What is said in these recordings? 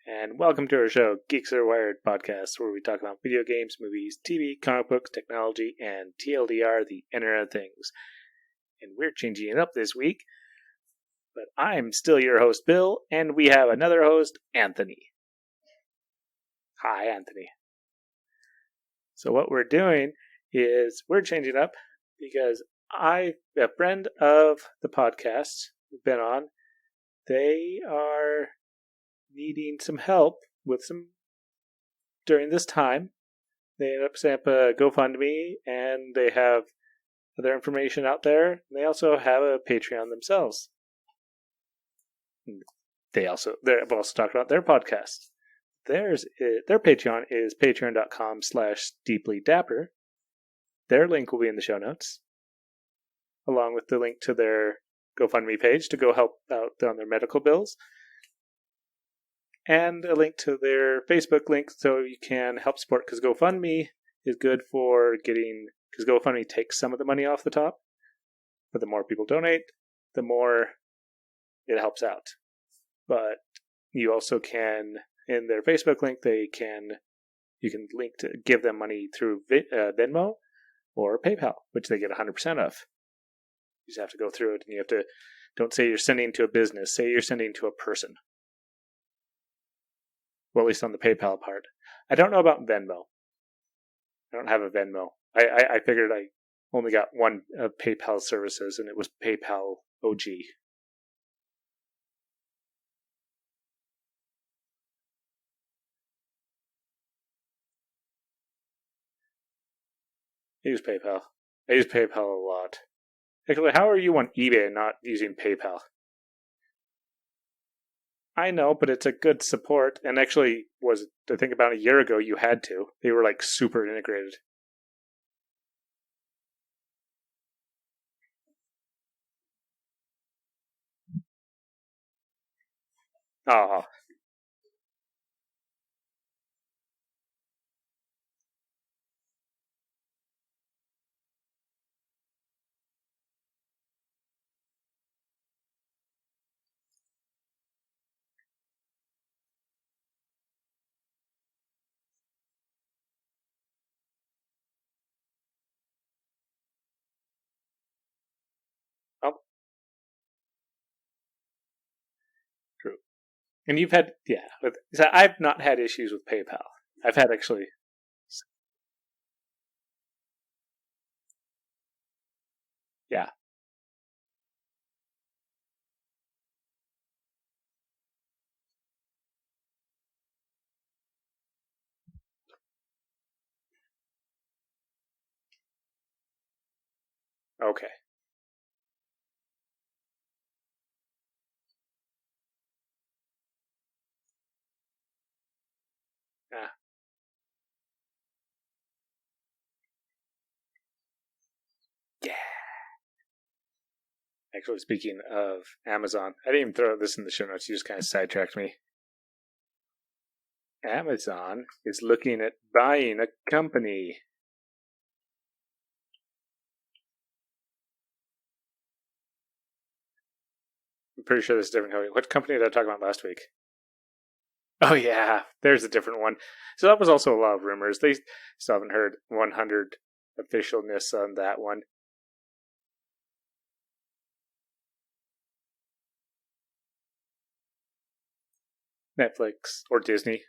and welcome to our show, Geeks Are Wired podcast, where we talk about video games, movies, TV, comic books, technology, and TLDR, the Internet of Things. And we're changing it up this week, but I'm still your host, Bill, and we have another host, Anthony. Hi, Anthony. So what we're doing is we're changing up because a friend of the podcast we've been on, they are needing some help with some during this time. They ended up setting up a GoFundMe, and they have other information out there. They also have a Patreon themselves. They've also talked about their podcast. Their Patreon is patreon.com/deeplydapper. Their link will be in the show notes, along with the link to their GoFundMe page to go help out on their medical bills, and a link to their Facebook link so you can help support, because GoFundMe is good for because GoFundMe takes some of the money off the top, but the more people donate, the more it helps out. But you also can, in their Facebook link, you can link to give them money through Venmo or PayPal, which they get 100% of. You just have to go through it, and don't say you're sending to a business, say you're sending to a person. Well, at least on the PayPal part. I don't know about Venmo. I don't have a Venmo. I figured I only got one of PayPal services, and it was PayPal OG. I use PayPal. I use PayPal a lot. Actually, how are you on eBay not using PayPal? I know, but it's a good support, and actually I think about a year ago you had to. They were like super integrated. Oh. Oh. True. And you've had, so I've not had issues with PayPal. I've had actually. Yeah. Okay. Yeah. Yeah. Actually, speaking of Amazon, I didn't even throw this in the show notes. You just kind of sidetracked me. Amazon is looking at buying a company. I'm pretty sure this is a different company. What company did I talk about last week? Oh, yeah. There's a different one. So that was also a lot of rumors. They still haven't heard 100 officialness on that one. Netflix or Disney.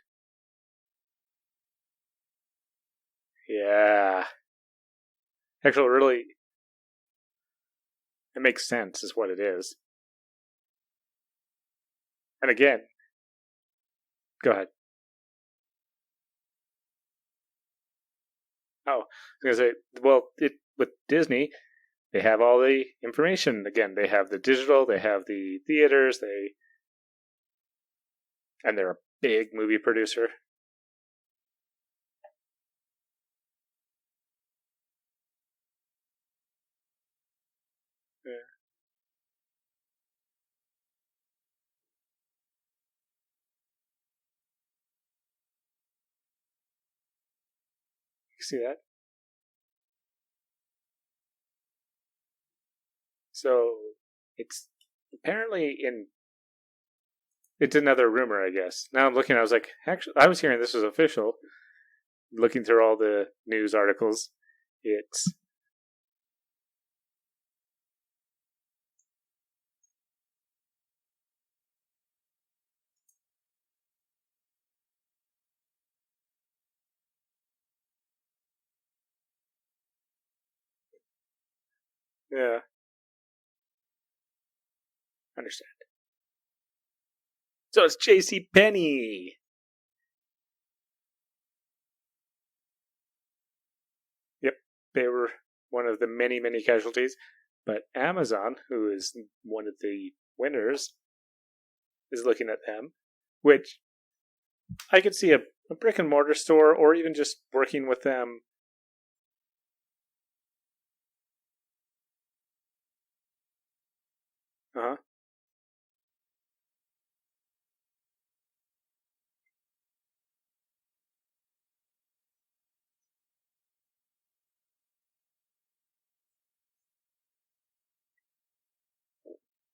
Yeah. Actually, really, it makes sense, is what it is. And again, go ahead. Oh, I was going to say, well, with Disney, they have all the information. Again, they have the digital, they have the theaters, and they're a big movie producer. Yeah. You see that? So it's apparently It's another rumor, I guess. Now I'm looking, I was like, actually, I was hearing this was official. Looking through all the news articles, it's yeah, I understand. So it's J.C. Penney. Yep, they were one of the many, many casualties. But Amazon, who is one of the winners, is looking at them, which I could see a brick and mortar store or even just working with them. Uh huh.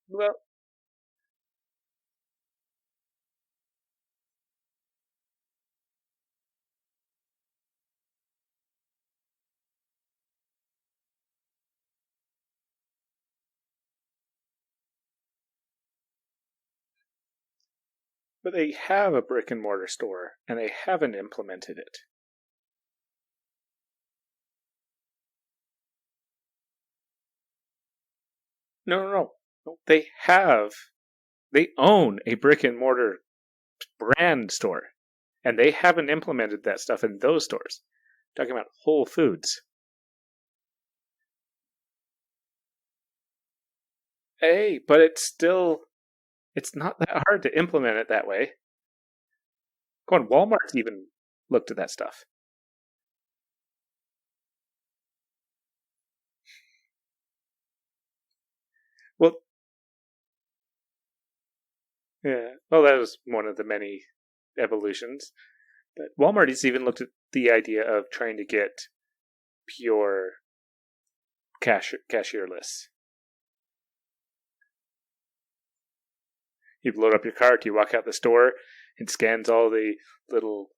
Well, but they have a brick and mortar store and they haven't implemented it. No, no, no. No, they have. They own a brick and mortar brand store, and they haven't implemented that stuff in those stores. Talking about Whole Foods. Hey, but it's not that hard to implement it that way. Come on, Walmart's even looked at that stuff. Well, yeah. Well, that was one of the many evolutions. But Walmart has even looked at the idea of trying to get pure cashierless. You load up your cart, you walk out the store, it scans all the little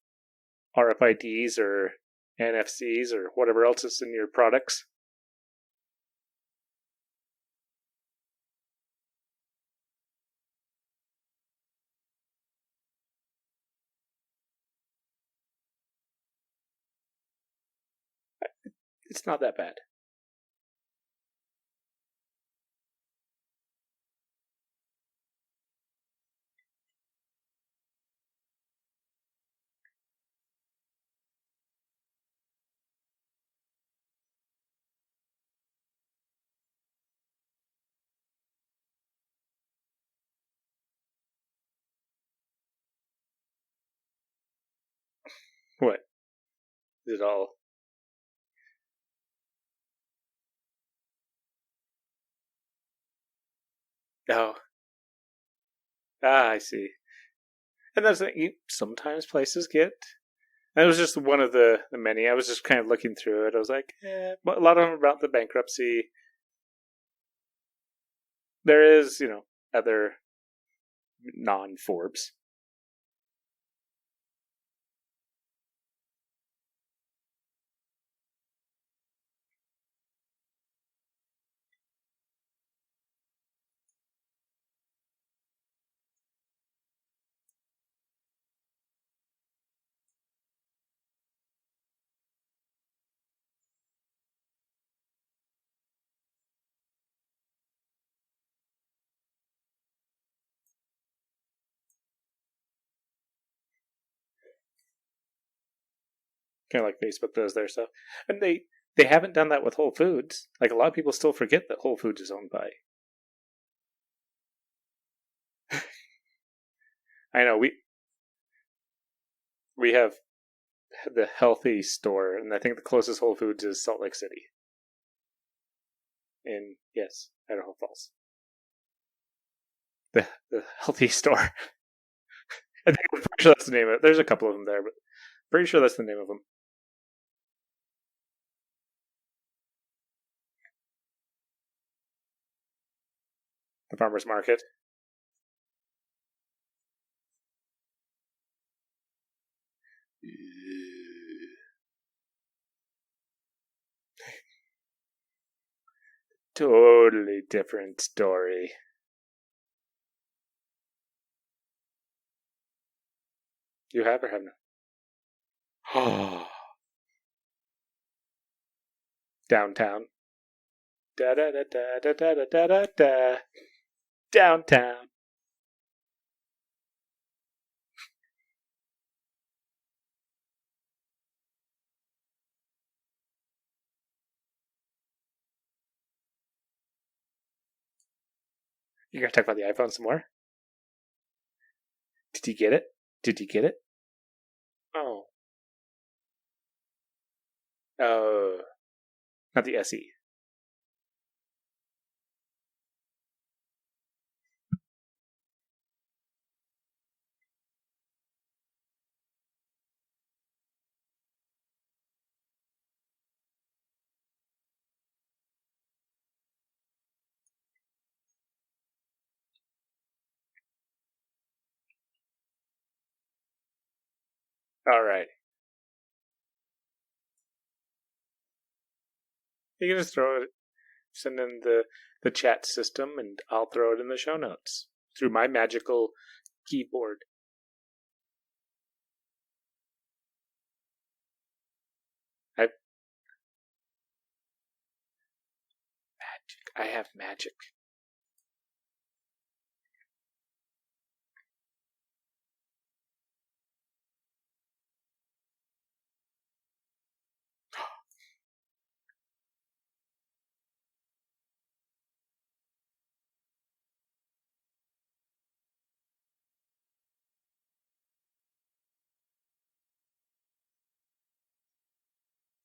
RFIDs or NFCs or whatever else is in your products. It's not that bad. What? Is it all? Oh, I see. And that's what you sometimes places get. And it was just one of the many. I was just kind of looking through it. I was like, but a lot of them about the bankruptcy. There is, other non Forbes. Kind of like Facebook does their stuff. And they haven't done that with Whole Foods. Like a lot of people still forget that Whole Foods is owned by. I know we have the healthy store, and I think the closest Whole Foods is Salt Lake City. In yes, Idaho Falls. The healthy store. I'm pretty sure that's the name of it. There's a couple of them there, but pretty sure that's the name of them. The farmers market. totally different story. You have or have not? Downtown. Da da da da da da da da da. Downtown. You gonna talk about the iPhone some more? Did you get it? Did you get it? Oh. Oh. Not the SE. All right. You can just throw it, send in the chat system, and I'll throw it in the show notes through my magical keyboard. I have magic.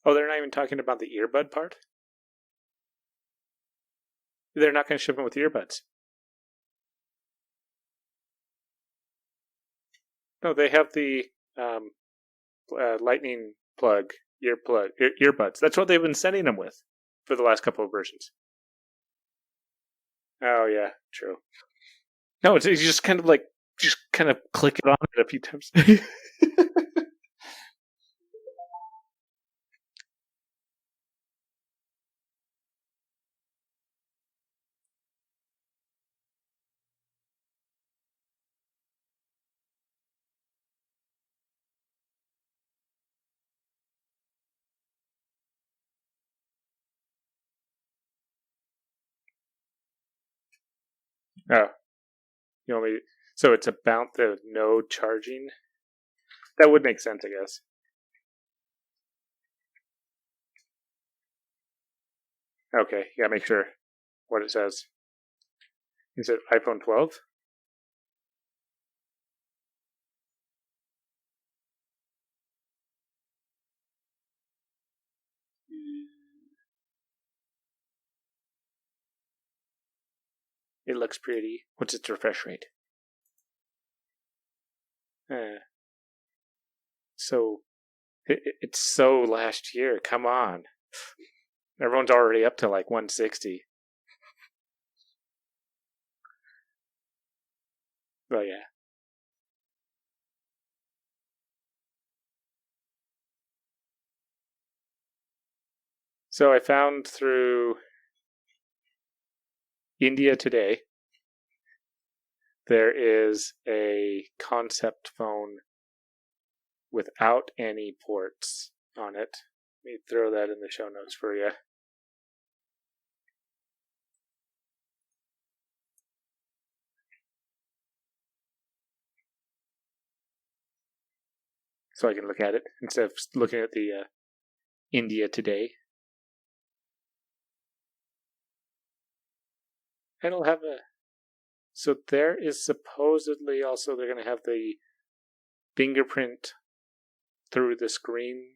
Oh, they're not even talking about the earbud part? They're not going to ship them with earbuds. No, they have the lightning plug, earbuds. That's what they've been sending them with for the last couple of versions. Oh, yeah, true. No, it's you just kind of click it on it a few times. Oh, you want me? So it's about the no charging. That would make sense, I guess. Okay, yeah, make sure what it says. Is it iPhone 12? It looks pretty. What's its refresh rate? So it's so last year. Come on, everyone's already up to like 160. Well, yeah. So I found through India Today there is a concept phone without any ports on it. Let me throw that in the show notes for you. So I can look at it instead of looking at the India Today. It'll have a. So there is supposedly also they're going to have the fingerprint through the screen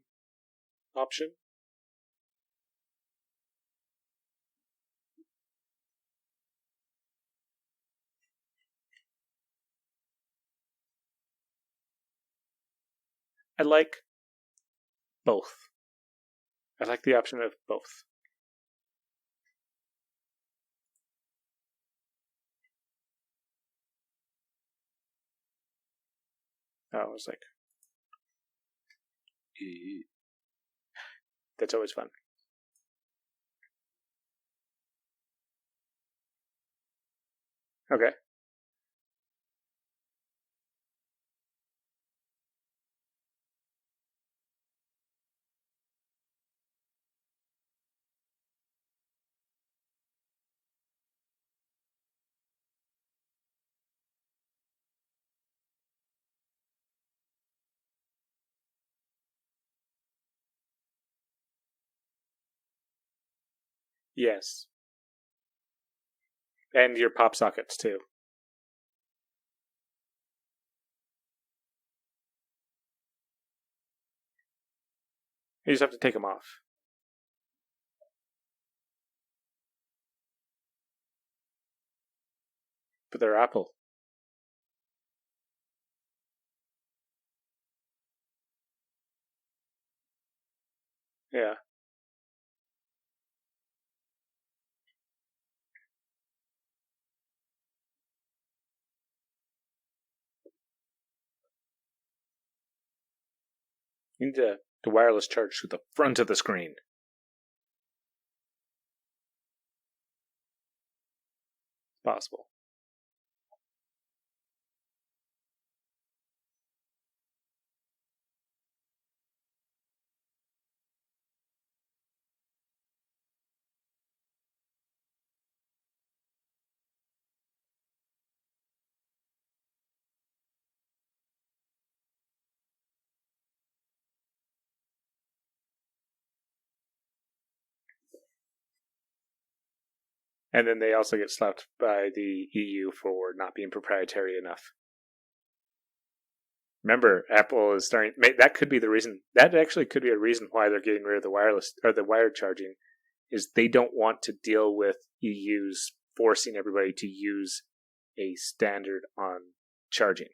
option. I like both. I like the option of both. I was like, that's always fun. Okay. Yes. And your pop sockets, too. You just have to take them off. But they're Apple. Yeah. You need to wireless charge to the front of the screen. Possible. And then they also get slapped by the EU for not being proprietary enough. Remember, Apple is starting. That could be the reason. That actually could be a reason why they're getting rid of the wireless or the wired charging, is they don't want to deal with EU's forcing everybody to use a standard on charging.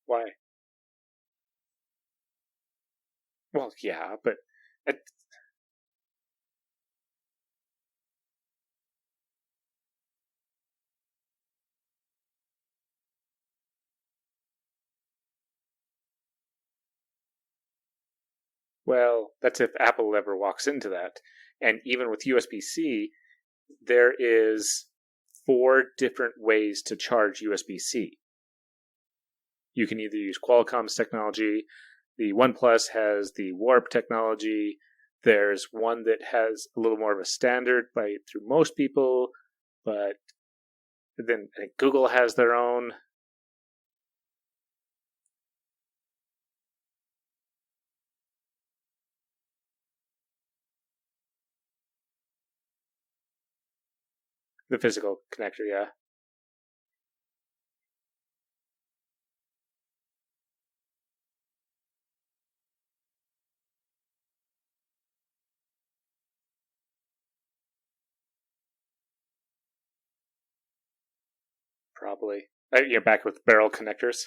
Why? Well, yeah, but it, well, that's if Apple ever walks into that. And even with USB-C, there is 4 different ways to charge USB-C. You can either use Qualcomm's technology. The OnePlus has the Warp technology. There's one that has a little more of a standard through most people, but then I think Google has their own. The physical connector, yeah, probably. You're back with barrel connectors.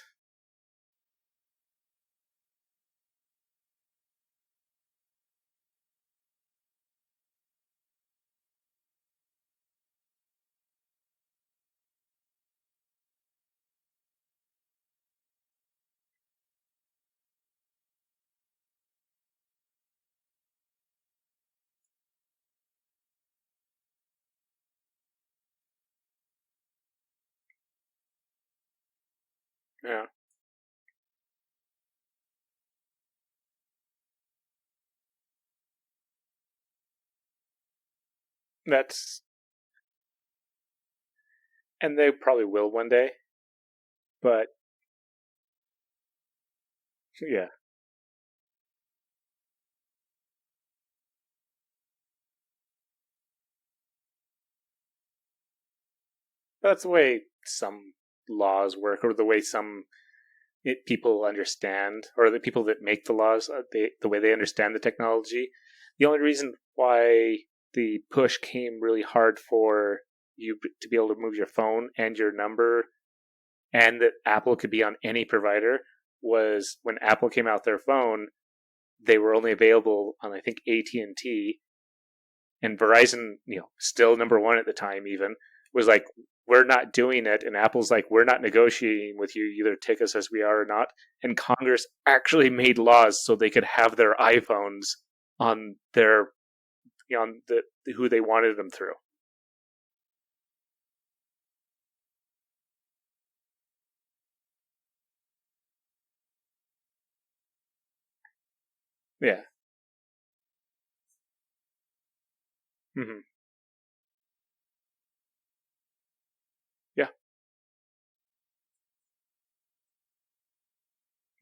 Yeah, that's and they probably will one day, but yeah, that's the way some laws work, or the way people understand, or the people that make the laws, the way they understand the technology. The only reason why the push came really hard for you to be able to move your phone and your number, and that Apple could be on any provider, was when Apple came out their phone. They were only available on, I think, AT&T, and Verizon, still number one at the time, even was like, we're not doing it, and Apple's like, we're not negotiating with you, either take us as we are or not. And Congress actually made laws so they could have their iPhones on their on the who they wanted them through. Yeah. Hmm. Yeah.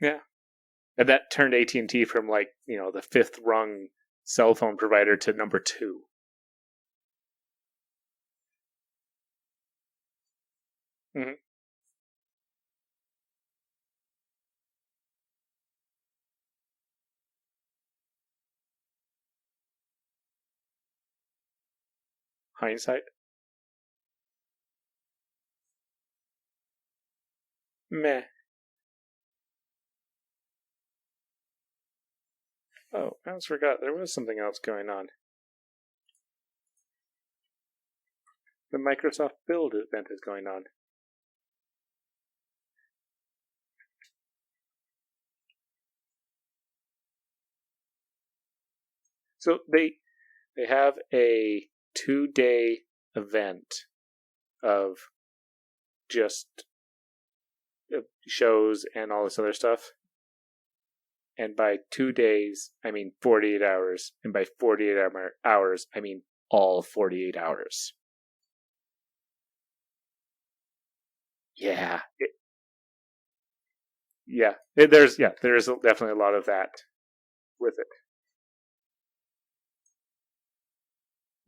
Yeah. And that turned AT&T from like, the fifth rung cell phone provider to number two. Hmm. Hindsight. Meh. Oh, I almost forgot. There was something else going on. The Microsoft Build event is going on. So they have a 2-day event of just shows and all this other stuff. And by 2 days, I mean 48 hours. And by 48 hours, I mean all 48 hours. Yeah. There's definitely a lot of that with it.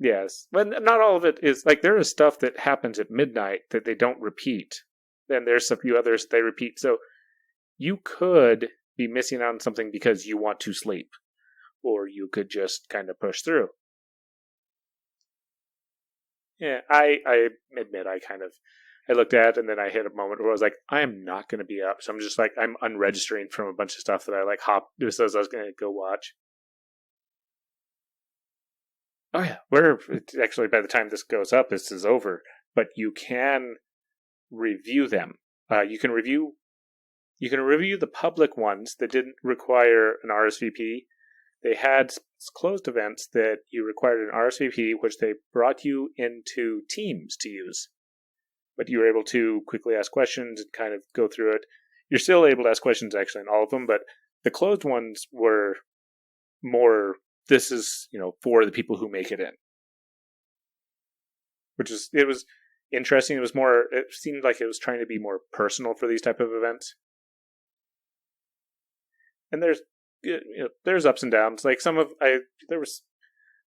Yes. But not all of it is like there is stuff that happens at midnight that they don't repeat. Then there's a few others they repeat. So you could be missing out on something because you want to sleep, or you could just kind of push through. Yeah, I admit I looked at it and then I hit a moment where I was like, I am not going to be up, so I'm just like I'm unregistering from a bunch of stuff that I like hop just as I was going to go watch. Oh yeah, we're actually by the time this goes up, this is over. But you can review them. You can review the public ones that didn't require an RSVP. They had closed events that you required an RSVP, which they brought you into Teams to use. But you were able to quickly ask questions and kind of go through it. You're still able to ask questions actually in all of them, but the closed ones were more. This is for the people who make it in, it was interesting. It was more. It seemed like it was trying to be more personal for these type of events. And there's ups and downs. Like some of I there was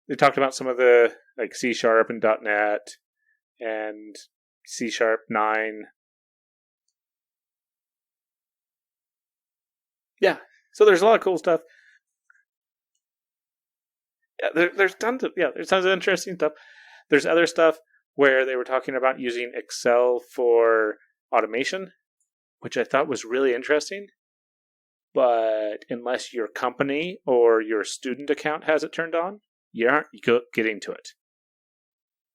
they talked about some of the like C# and .NET and C#9. Yeah, so there's a lot of cool stuff. Yeah, there's tons of interesting stuff. There's other stuff where they were talking about using Excel for automation, which I thought was really interesting. But unless your company or your student account has it turned on, you aren't getting to it.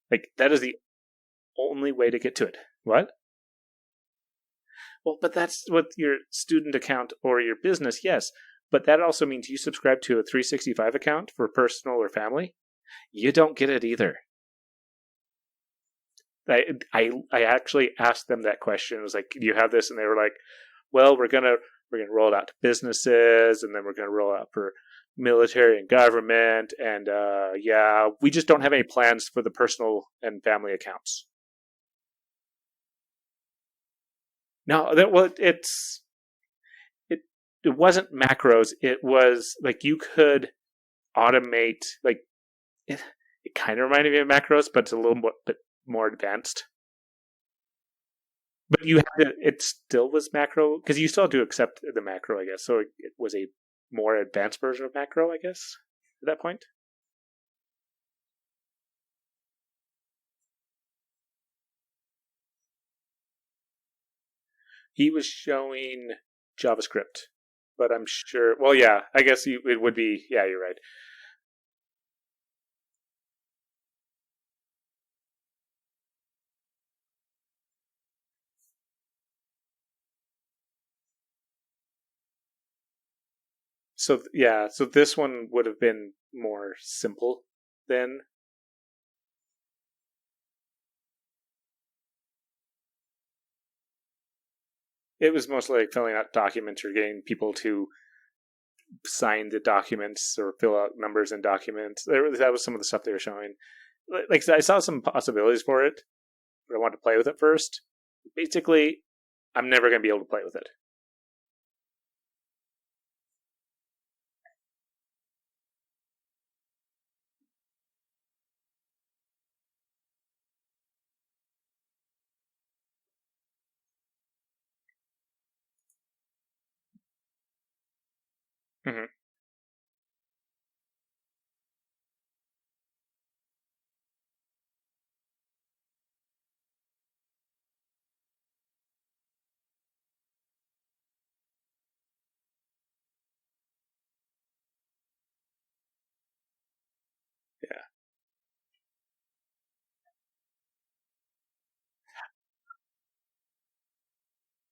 Like that is the only way to get to it. What? Well, but that's with your student account or your business, yes. But that also means you subscribe to a 365 account for personal or family. You don't get it either. I actually asked them that question. It was like, "Do you have this?" And they were like, "Well, we're gonna roll it out to businesses, and then we're gonna roll it out for military and government, and yeah, we just don't have any plans for the personal and family accounts." No, it it wasn't macros. It was like you could automate like it. It kind of reminded me of macros, but it's a little bit more advanced. But you had to, it still was macro because you still had to accept the macro, I guess. So it was a more advanced version of macro, I guess, at that point. He was showing JavaScript, but I'm sure. Well, yeah, I guess it would be. Yeah, you're right. So yeah, so this one would have been more simple then. It was mostly like filling out documents or getting people to sign the documents or fill out numbers in documents. That was some of the stuff they were showing. Like I saw some possibilities for it, but I wanted to play with it first. Basically, I'm never going to be able to play with it. Mm-hmm. Yeah,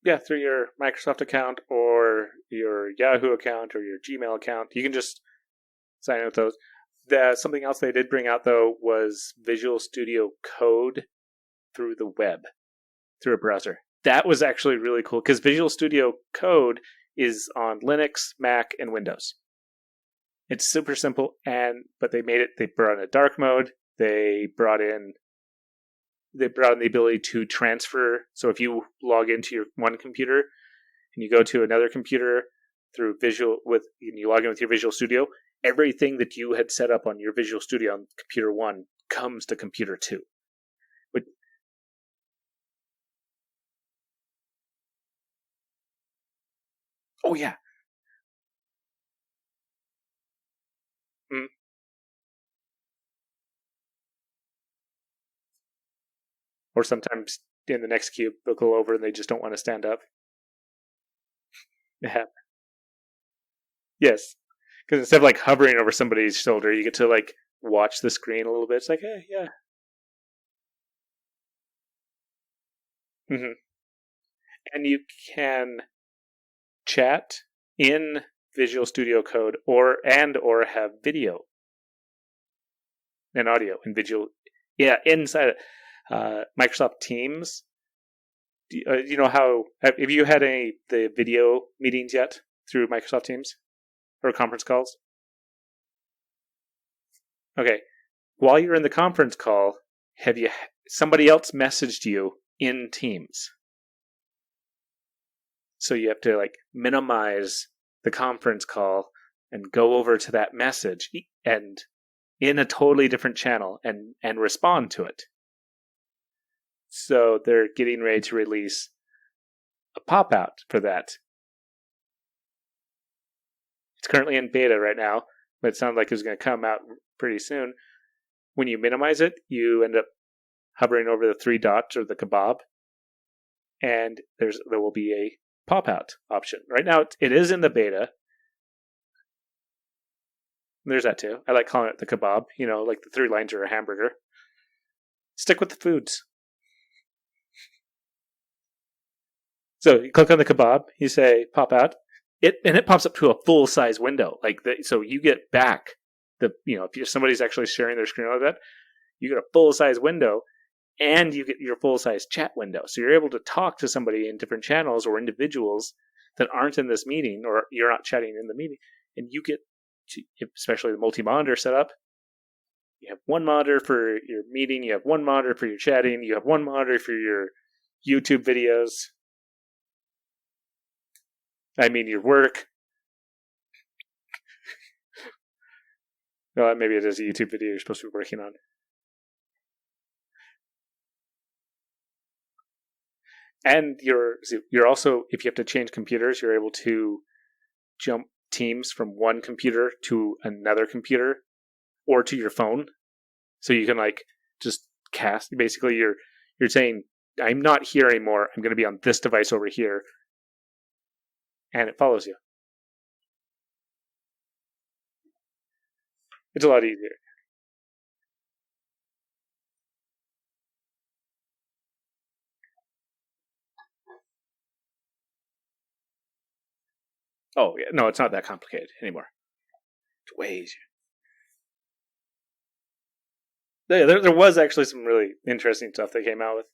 yeah, through your Microsoft account or your Yahoo account or your Gmail account, you can just sign in with those. Something else they did bring out though was Visual Studio Code through the web, through a browser. That was actually really cool because Visual Studio Code is on Linux, Mac, and Windows. It's super simple, and but they made it. They brought in a dark mode. They brought in the ability to transfer. So if you log into your one computer and you go to another computer through Visual and you log in with your Visual Studio, everything that you had set up on your Visual Studio on computer one comes to computer two. But oh yeah, mm. Or sometimes in the next cube they'll go over and they just don't want to stand up. Yeah, yes, because instead of like hovering over somebody's shoulder, you get to like watch the screen a little bit. It's like, hey, yeah. Hmm. And you can chat in Visual Studio Code or have video and audio in Visual. Yeah, inside Microsoft Teams. You know how have you had any the video meetings yet through Microsoft Teams or conference calls? Okay, while you're in the conference call, have you somebody else messaged you in Teams? So you have to like minimize the conference call and go over to that message and in a totally different channel and respond to it. So they're getting ready to release a pop out for that. It's currently in beta right now, but it sounds like it's going to come out pretty soon. When you minimize it, you end up hovering over the three dots or the kebab, and there will be a pop out option. Right now, it is in the beta. There's that too. I like calling it the kebab. You know, like the three lines are a hamburger. Stick with the foods. So you click on the kebab, you say pop out, it pops up to a full size window. So you get back if somebody's actually sharing their screen like that, you get a full size window, and you get your full size chat window. So you're able to talk to somebody in different channels or individuals that aren't in this meeting, or you're not chatting in the meeting, and you get to, especially the multi monitor setup. You have one monitor for your meeting, you have one monitor for your chatting, you have one monitor for your YouTube videos. I mean, your work. Well, maybe it is a YouTube video you're supposed to be working on. And you're also, if you have to change computers, you're able to jump teams from one computer to another computer or to your phone. So you can like just cast. Basically, you're saying, I'm not here anymore. I'm going to be on this device over here, and it follows you. It's a lot easier. Oh, yeah. No, it's not that complicated anymore. It's way easier. Yeah, there was actually some really interesting stuff they came out with.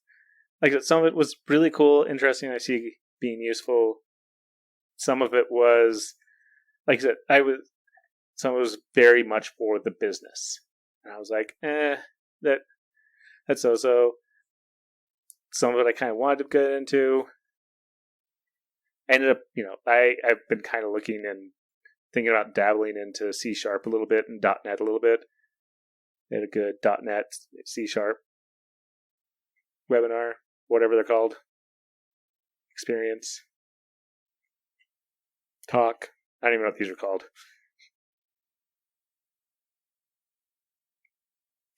Like, some of it was really cool, interesting. I see being useful. Some of it was, like I said, some of it was very much for the business. And I was like, that's so. Some of it I kind of wanted to get into. I ended up, I've been kind of looking and thinking about dabbling into C# a little bit and .NET a little bit. They had a good .NET C# webinar, whatever they're called, experience, talk. I don't even know what these are called.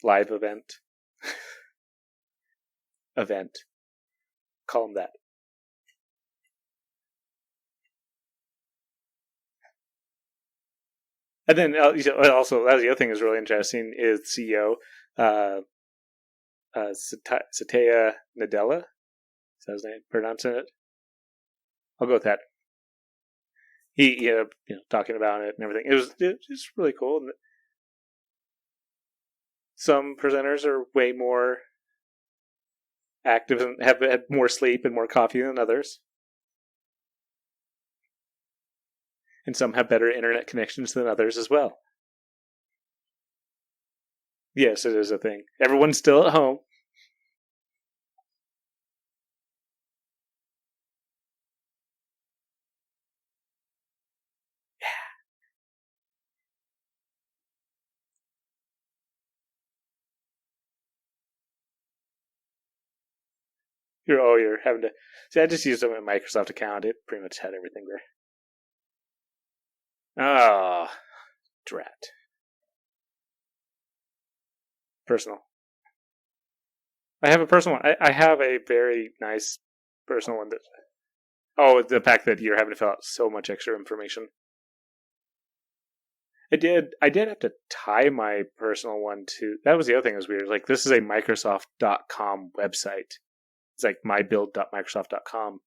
Live event. Event. Call them that. And then also, that was the other thing that's really interesting is CEO Satya Nadella. Is that his name? Pronouncing it? I'll go with that. He ended up talking about it and everything. It was just really cool. And some presenters are way more active and have had more sleep and more coffee than others. And some have better internet connections than others as well. Yes, it is a thing. Everyone's still at home. You're having to. See, I just used my Microsoft account. It pretty much had everything there. Ah, oh, drat. Personal. I have a personal one. I have a very nice personal one that. Oh, the fact that you're having to fill out so much extra information. I did have to tie my personal one to. That was the other thing that was weird. Like, this is a Microsoft.com website. It's like mybuild.microsoft.com.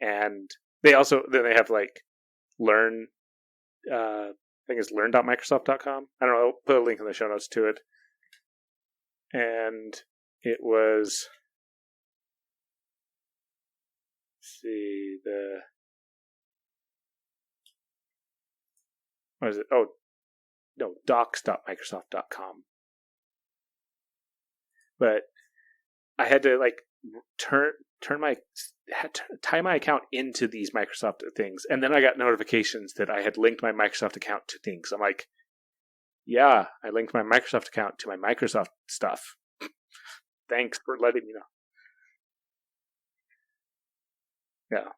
And they have like learn. I think it's learn.microsoft.com. I don't know. I'll put a link in the show notes to it. And it was. Let's see the. What is it? Oh, no, docs.microsoft.com. But I had to like tie my account into these Microsoft things, and then I got notifications that I had linked my Microsoft account to things. I'm like, yeah, I linked my Microsoft account to my Microsoft stuff. Thanks for letting me know. Yeah.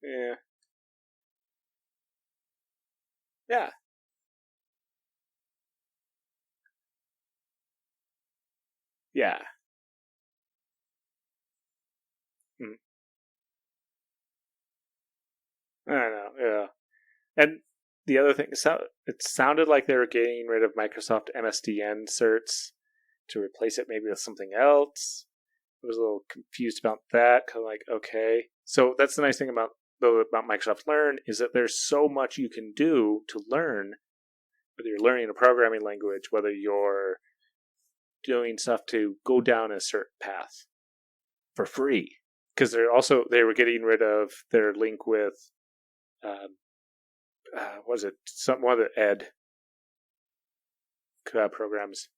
Yeah. Yeah. Yeah. Mm. I know. Yeah. And the other thing, it sounded like they were getting rid of Microsoft MSDN certs to replace it maybe with something else. I was a little confused about that because I'm like, okay. So that's the nice thing about Microsoft Learn is that there's so much you can do to learn, whether you're learning a programming language, whether you're doing stuff to go down a certain path for free. Because they were getting rid of their link with was it one of the ed programs?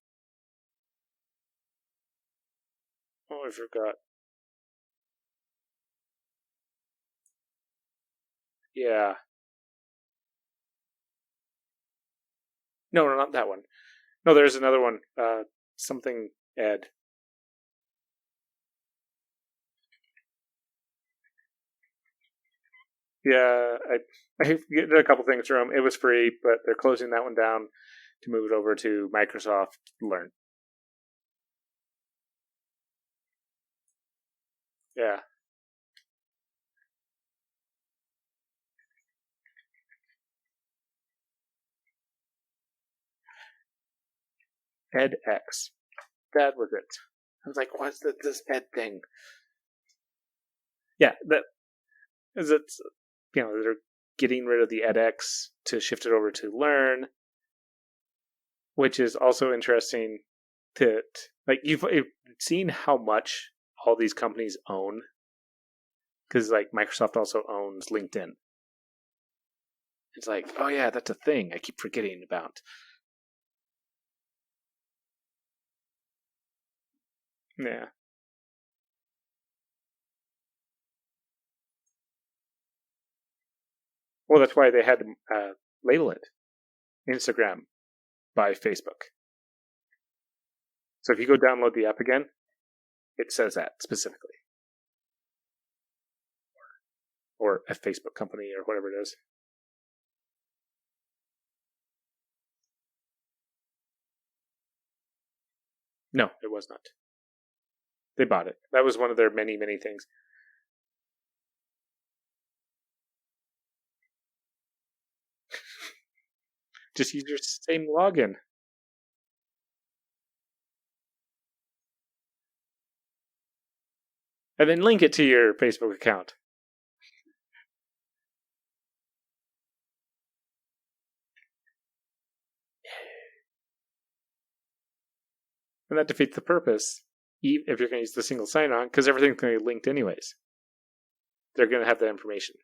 Oh, I forgot. Yeah. No, not that one. No, there's another one. Something ed. Yeah, I did a couple things from them. It was free, but they're closing that one down to move it over to Microsoft Learn. Yeah. edX. That was it. I was like, what's this ed thing? Yeah, that is it. They're getting rid of the edX to shift it over to Learn, which is also interesting. That like you've seen how much all these companies own, because like Microsoft also owns LinkedIn. It's like, oh yeah, that's a thing I keep forgetting about. Yeah. Well, that's why they had to label it Instagram by Facebook. So if you go download the app again, it says that specifically. Or a Facebook company or whatever it is. No, it was not. They bought it. That was one of their many, many things. Just use your same login. And then link it to your Facebook account. And that defeats the purpose if you're going to use the single sign-on, because everything's going to be linked anyways. They're going to have that information.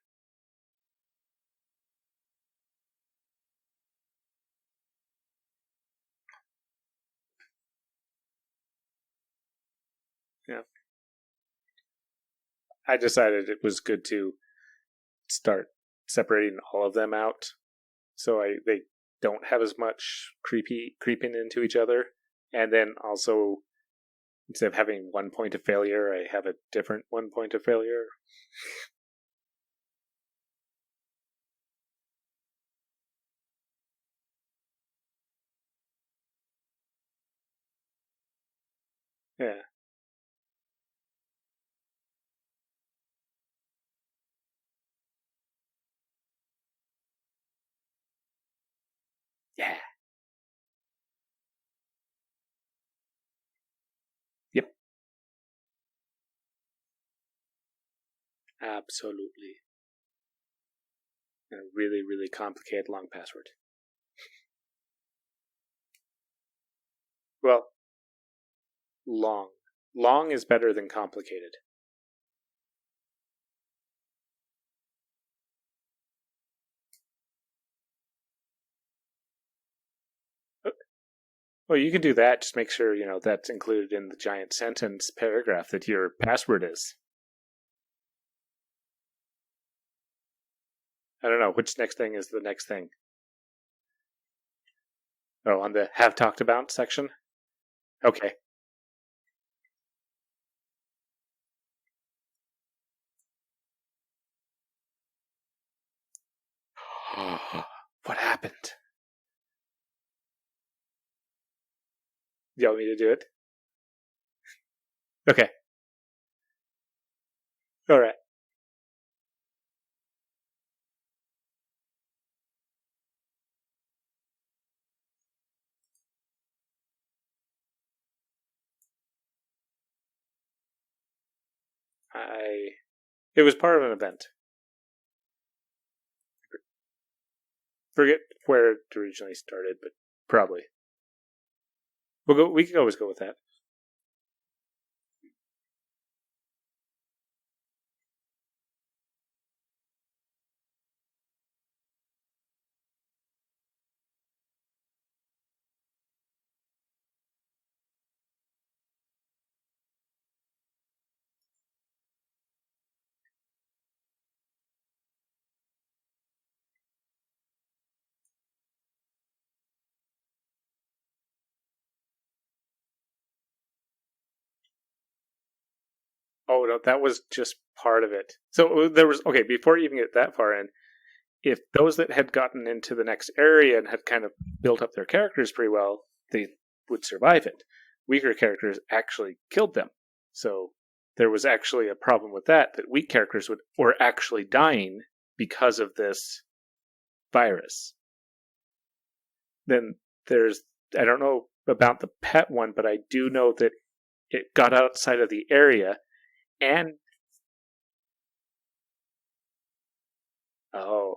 Yeah. I decided it was good to start separating all of them out, so they don't have as much creeping into each other. And then also, instead of having one point of failure, I have a different one point of failure. Yeah. Yeah. Yep. Absolutely. And a really, really complicated long password. Well, long. Long is better than complicated. Well, you can do that. Just make sure, that's included in the giant sentence paragraph that your password is. I don't know. Which next thing is the next thing? Oh, on the have talked about section? Okay. What happened? You want me to do it? Okay. All right. It was part of an event. Forget where it originally started, but probably. We can always go with that. Oh no, that was just part of it. So there was before you even get that far in, if those that had gotten into the next area and had kind of built up their characters pretty well, they would survive it. Weaker characters actually killed them. So there was actually a problem with that weak characters were actually dying because of this virus. Then there's, I don't know about the pet one, but I do know that it got outside of the area and oh,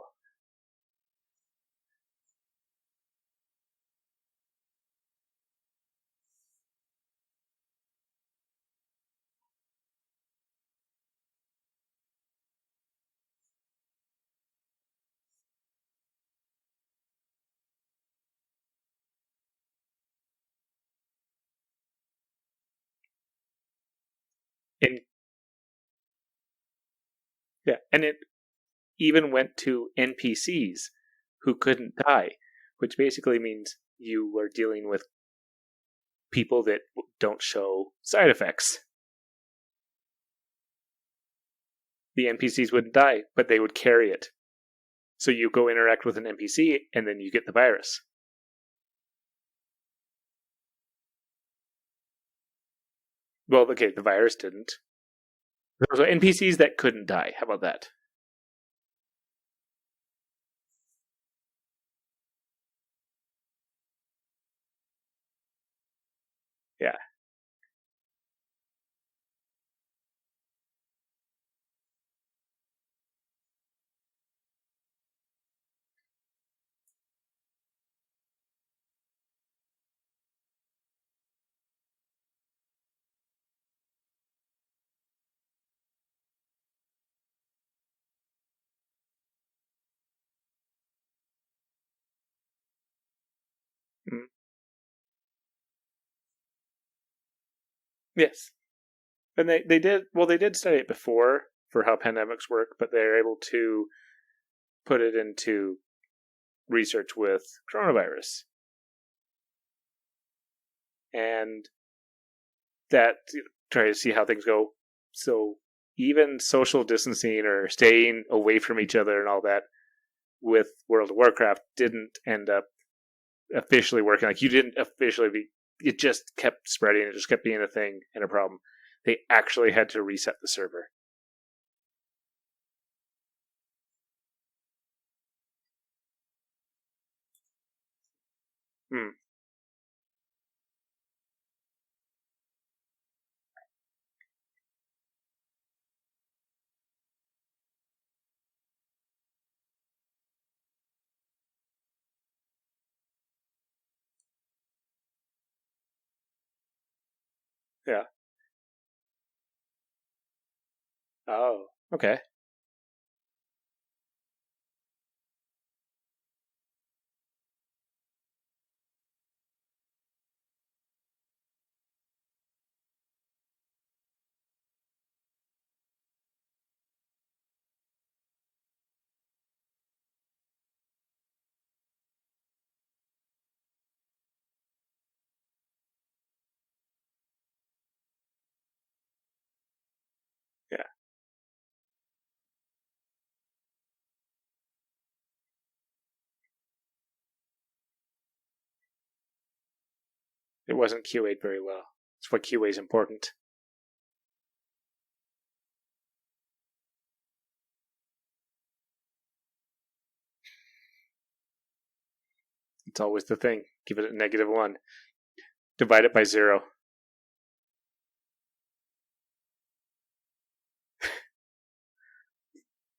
and yeah, and it even went to NPCs who couldn't die, which basically means you were dealing with people that don't show side effects. The NPCs wouldn't die, but they would carry it. So you go interact with an NPC and then you get the virus. Well, okay, the virus didn't. There were NPCs that couldn't die. How about that? Yeah. Mm. Yes. And they did well. They did study it before for how pandemics work, but they're able to put it into research with coronavirus, and that try to see how things go. So even social distancing or staying away from each other and all that with World of Warcraft didn't end up officially working. Like you didn't officially be. It just kept spreading. It just kept being a thing and a problem. They actually had to reset the server. Hmm. Yeah. Oh. Okay. Yeah. It wasn't QA'd very well. That's why QA is important. It's always the thing. Give it a -1. Divide it by 0.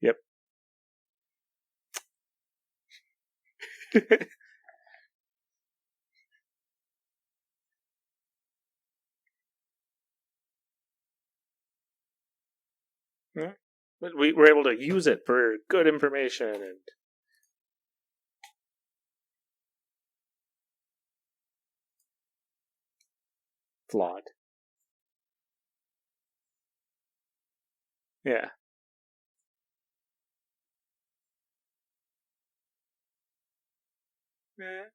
Yep. Yeah. But we were able to use it for good information and flawed. Yeah. Yeah.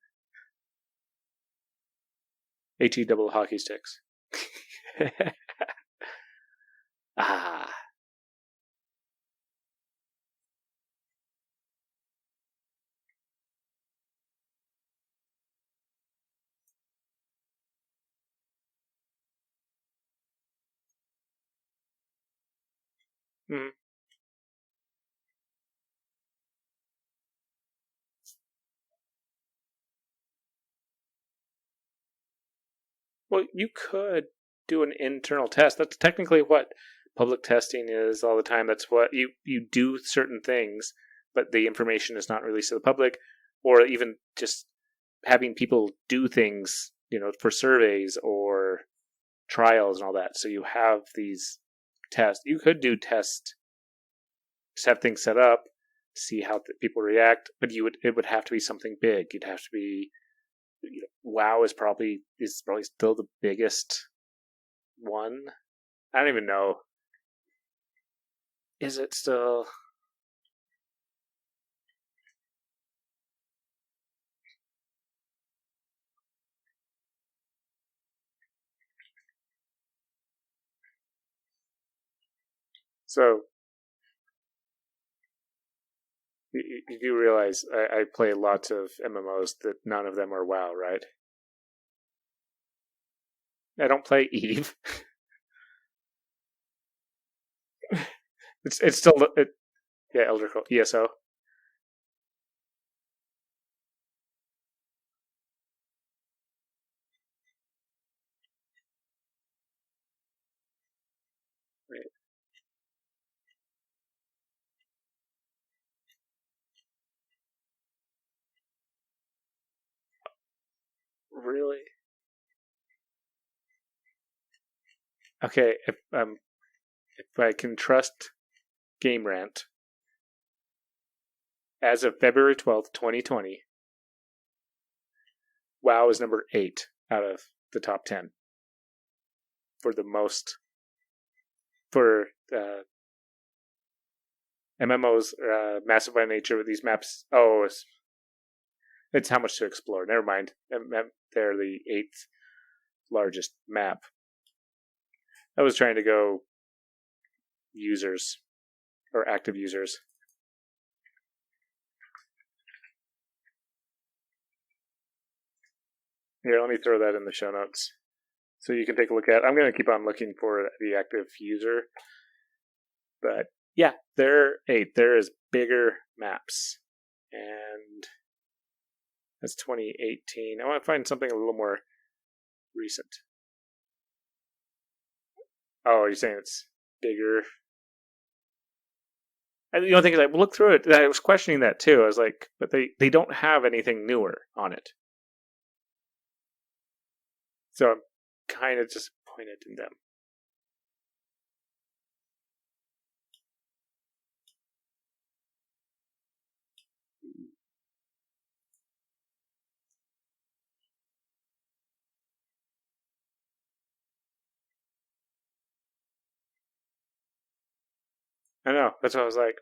HE double hockey sticks. Ah. Mm. Well, you could do an internal test. That's technically what public testing is all the time. That's what you do certain things, but the information is not released to the public, or even just having people do things, for surveys or trials and all that. So you have these tests. You could do tests, just have things set up, see how people react, but it would have to be something big. You'd have to be WoW is probably still the biggest one. I don't even know. Is it still? So you do realize I play lots of MMOs that none of them are WoW, right? I don't play Eve. It's still yeah, Elder Scrolls ESO. Right. Really? Okay, if I can trust GameRant, as of February 12th, 2020, WoW is number 8 out of the top 10 for the most for MMOs. Massive by nature with these maps. Oh, it's how much to explore. Never mind. They're the 8th largest map. I was trying to go users or active users. Here, let me throw that in the show notes so you can take a look at. I'm going to keep on looking for the active user, but yeah, there is bigger maps, and that's 2018. I want to find something a little more recent. Oh, you're saying it's bigger? And the only thing is, I looked through it. I was questioning that too. I was like, but they don't have anything newer on it, so I'm kind of disappointed in them. I know. That's what I was like.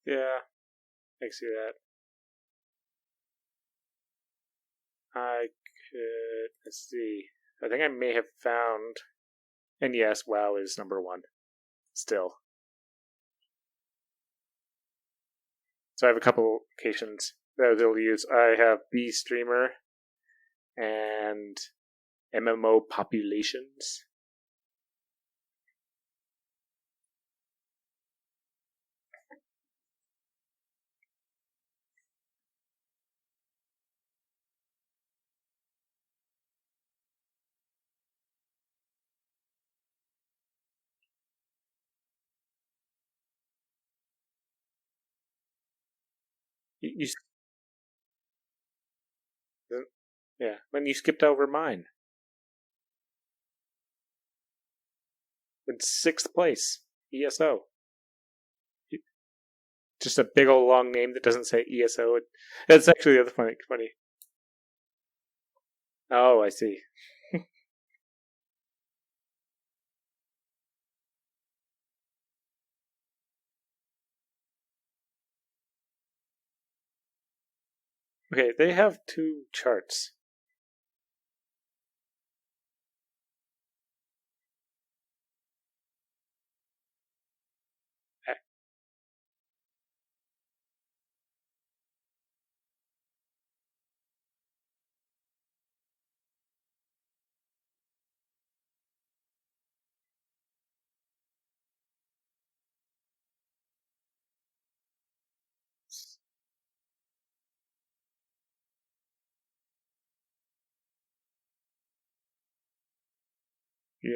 Yeah, I see that. I could. Let's see. I think I may have found. And yes, WoW is number 1 still. So I have a couple locations that they'll use. I have BeStreamer and MMO populations. You yeah, when you skipped over mine. In 6th place, ESO. Just a big old long name that doesn't say ESO. That's actually the other funny. Oh, I see. Okay, they have 2 charts. Yeah.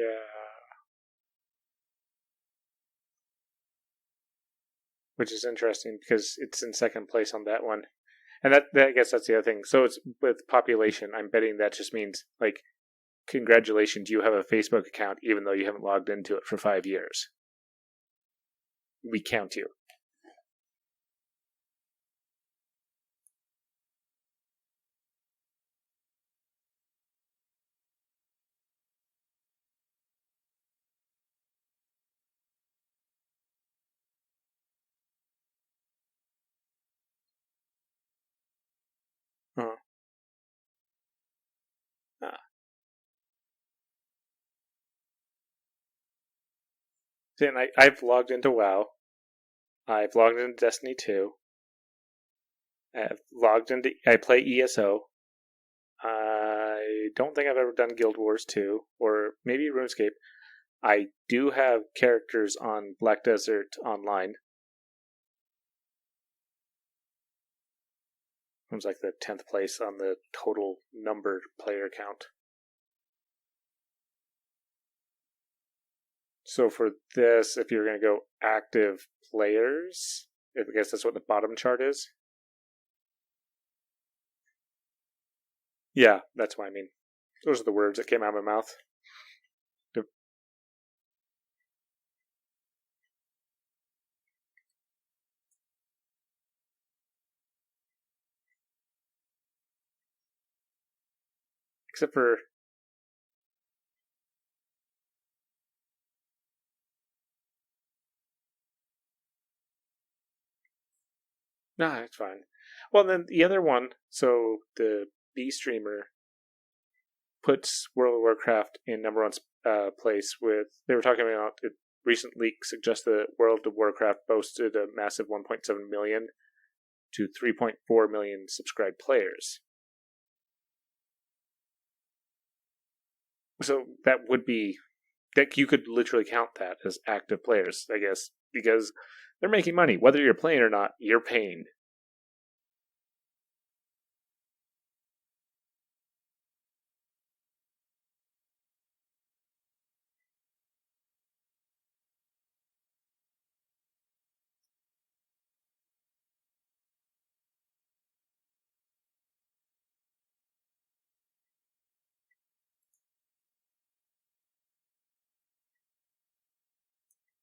Which is interesting because it's in second place on that one. And that I guess that's the other thing. So it's with population, I'm betting that just means, like, congratulations, you have a Facebook account even though you haven't logged into it for 5 years. We count you. Uh-huh. Ah. See, and I've logged into WoW. I've logged into Destiny 2. I've logged into. I play ESO. I don't think I've ever done Guild Wars 2, or maybe RuneScape. I do have characters on Black Desert Online. It was like the 10th place on the total numbered player count. So for this, if you're going to go active players, I guess that's what the bottom chart is. Yeah, that's what I mean. Those are the words that came out of my mouth. Except for... Nah, it's fine. Well, then the other one, so the BeStreamer puts World of Warcraft in number one place with... They were talking about it. Recent leak suggests that World of Warcraft boasted a massive 1.7 million to 3.4 million subscribed players. So that would be... that you could literally count that as active players, I guess, because they're making money. Whether you're playing or not, you're paying.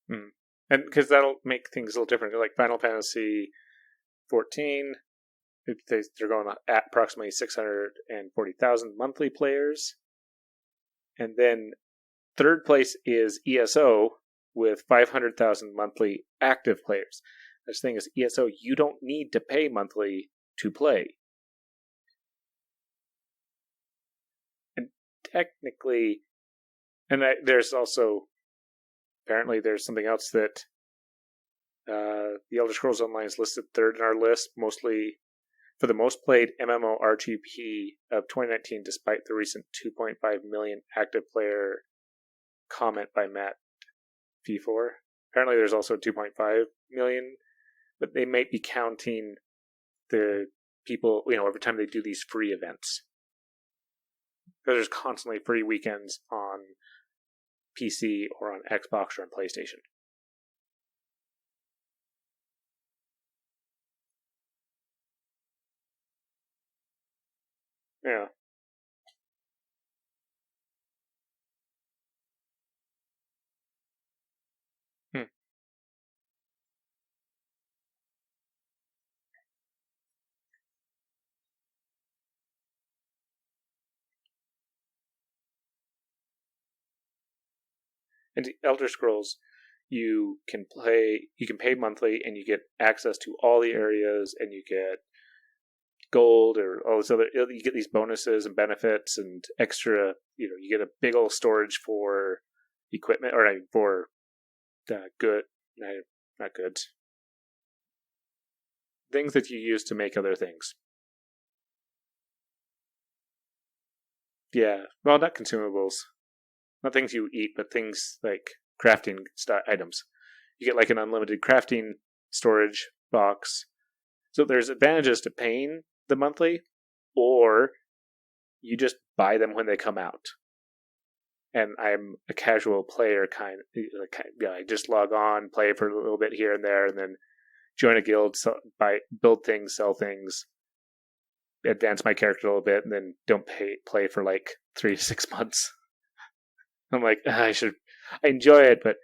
Mm. And because that'll make things a little different. Like Final Fantasy 14, they're going at approximately 640,000 monthly players. And then third place is ESO with 500,000 monthly active players. This thing is, ESO, you don't need to pay monthly to play. And technically, and there's also, apparently there's something else that the Elder Scrolls Online is listed third in our list, mostly for the most played MMORPG of 2019, despite the recent 2.5 million active player comment by Matt V4. Apparently, there's also 2.5 million, but they might be counting the people, every time they do these free events. Because there's constantly free weekends on PC or on Xbox or on PlayStation. Yeah. Hmm. And the Elder Scrolls, you can pay monthly, and you get access to all the areas, and you get gold or all this other. You get these bonuses and benefits and extra. You get a big old storage for equipment, or for good, not goods, things that you use to make other things. Yeah, well, not consumables, not things you eat, but things like crafting items. You get like an unlimited crafting storage box. So there's advantages to paying the monthly, or you just buy them when they come out. and I'm a casual player I just log on, play for a little bit here and there, and then join a guild, build things, sell things, advance my character a little bit, and then don't play for like 3 to 6 months. I'm like, I enjoy it, but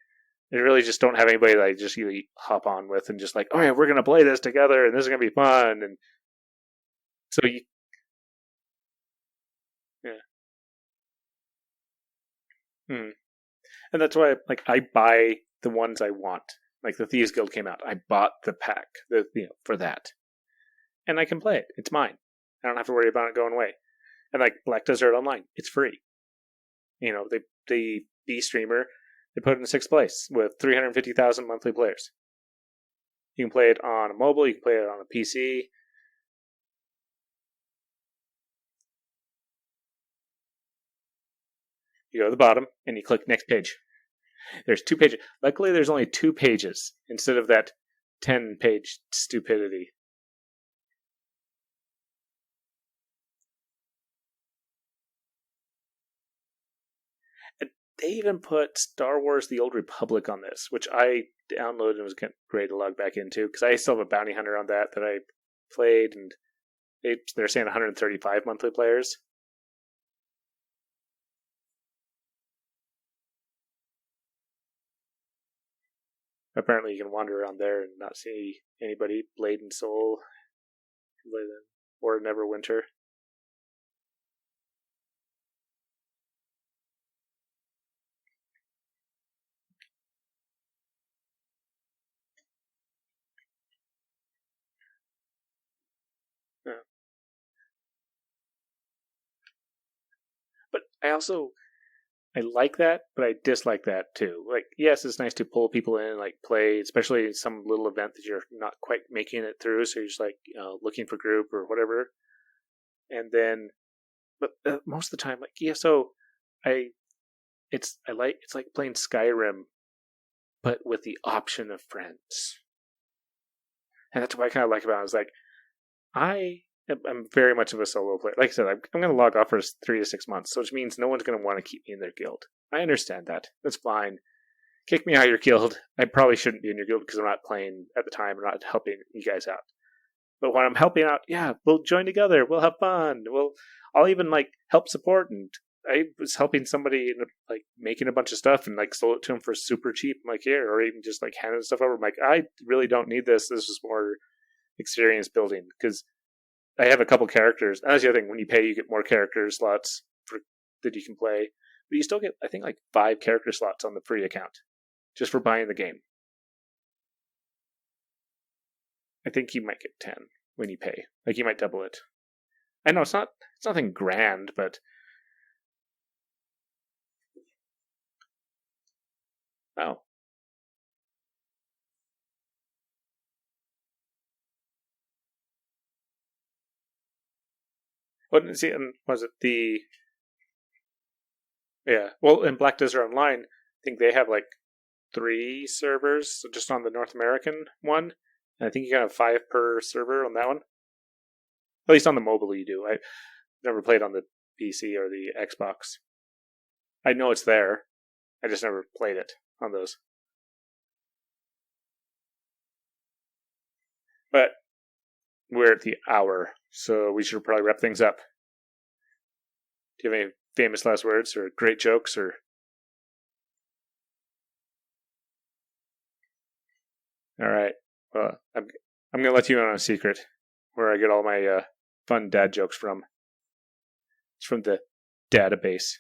I really just don't have anybody that I just really hop on with and just like, all right, we're going to play this together and this is going to be fun. And so yeah. Hmm. And that's why I buy the ones I want. Like the Thieves Guild came out. I bought the pack for that. And I can play it. It's mine. I don't have to worry about it going away. And like Black Desert Online, it's free. The BeStreamer, they put it in 6th place with 350,000 monthly players. You can play it on a mobile, you can play it on a PC. You go to the bottom and you click next page. There's 2 pages. Luckily, there's only 2 pages instead of that 10-page stupidity. And they even put Star Wars The Old Republic on this, which I downloaded and was ready to log back into, because I still have a bounty hunter on that I played, and they're saying 135 monthly players. Apparently, you can wander around there and not see anybody. Blade and Soul, or Neverwinter. Yeah. But I like that, but I dislike that too. Like, yes, it's nice to pull people in, like play, especially some little event that you're not quite making it through, so you're just like looking for group or whatever. And then, but most of the time, like ESO, it's like playing Skyrim, but with the option of friends, and that's what I kind of like about it. Is like I'm very much of a solo player. Like I said, I'm going to log off for 3 to 6 months, so which means no one's going to want to keep me in their guild. I understand that. That's fine. Kick me out of your guild. I probably shouldn't be in your guild because I'm not playing at the time. I'm not helping you guys out. But when I'm helping out, yeah, we'll join together. We'll have fun. I'll even help support. And I was helping somebody making a bunch of stuff and sold it to him for super cheap. I'm like, here, or even just handing stuff over. I'm like, I really don't need this. This is more experience building because I have a couple characters. And that's the other thing. When you pay, you get more character slots that you can play. But you still get, I think, 5 character slots on the free account just for buying the game. I think you might get 10 when you pay. You might double it. I know it's nothing grand, but oh. What see? And was it the? Yeah. Well, in Black Desert Online, I think they have 3 servers just on the North American one. And I think you can have 5 per server on that one. At least on the mobile, you do. I never played on the PC or the Xbox. I know it's there. I just never played it on those. But we're at the hour, so we should probably wrap things up. Do you have any famous last words or great jokes or? All right. Well, I'm gonna let you in on a secret where I get all my fun dad jokes from. It's from the database.